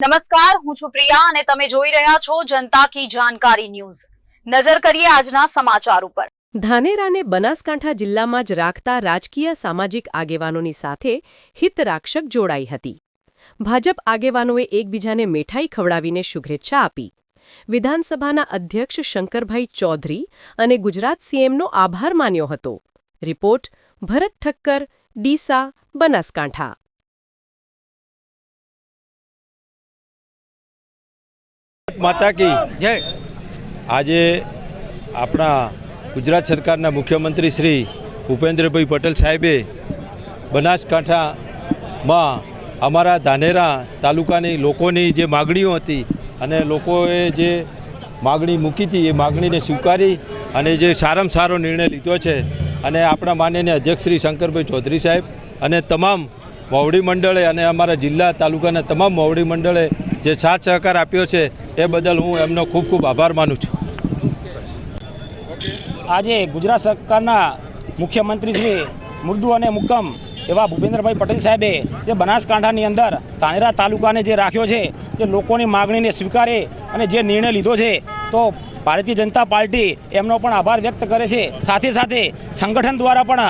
નમસ્કાર, હું છું પ્રિયા અને તમે જોઈ રહ્યા છો જનતા કી જાણકારી ન્યૂઝ। નજર કરીએ આજના સમાચાર ઉપર। ધાનેરાને બનાસકાંઠા જિલ્લામાં જ રાખતા રાજકીય સામાજિક આગેવાનોની સાથે હિતરક્ષક જોડાઈ હતી। ભાજપ આગેવાનોએ એકબીજાને મીઠાઈ ખવડાવીને શુભેચ્છા આપી। વિધાનસભાના અધ્યક્ષ શંકરભાઈ ચૌધરી અને ગુજરાત સીએમનો આભાર માન્યો હતો। રિપોર્ટ ભરત ઠક્કર, ડીસા, બનાસકાંઠા। माता की जय। आज अपना गुजरात सरकार मुख्यमंत्री श्री भूपेन्द्रभाई पटेल साहेबे बनासकांठा में अमरा धानेरा तालुकानी लोकोनी जे मागणीओ हती अने लोकोए जे मागणी मूकी थी ए मागणी ने स्वीकारी अने जे सारामां सारो निर्णय लीधो छे अने आपणा माननीय अध्यक्ष श्री शंकरभाई चौधरी साहेब अने तमाम मोवडी मंडळे अने अमरा जिल्ला तालुकाना तमाम मोवडी मंडळे जे साथ सहकार आप्यो छे ए बदल हूँ एमनो खूब खूब आभार मानु छूं। आज गुजरात सरकारना मुख्यमंत्री श्री मृदु अने मुक्कम एवा भूपेन्द्रभाई पटेल साहेबे जे बनासकांठानी अंदर धानेरा तालुकाने जे राख्यो छे जे लोकोनी मागणीने स्वीकारे अने जे निर्णय लीधो छे तो भारतीय जनता पार्टी एमनो पण आभार व्यक्त करे छे। साथे साथे संगठन द्वारा पण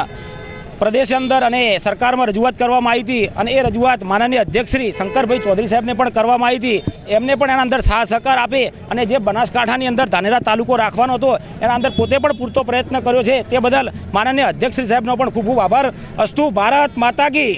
प्रदेश अंदर अने सरकार में रजूआत करवामां आई थी अने ए रजूआत माननीय अध्यक्ष श्री शंकरभाई चौधरी साहेब ने पण करवामां आई थी। एमने पण एना अंदर साथ सहकार आपे अने जे बनासकांठानी अंदर धानेरा तालुको राखवानो हतो एना अंदर पोते पण पूरतो प्रयत्न कर्यो छे ते बदल माननीय अध्यक्ष श्री साहेबनो पण खूब खूब आभार। अस्तु। भारत माता की।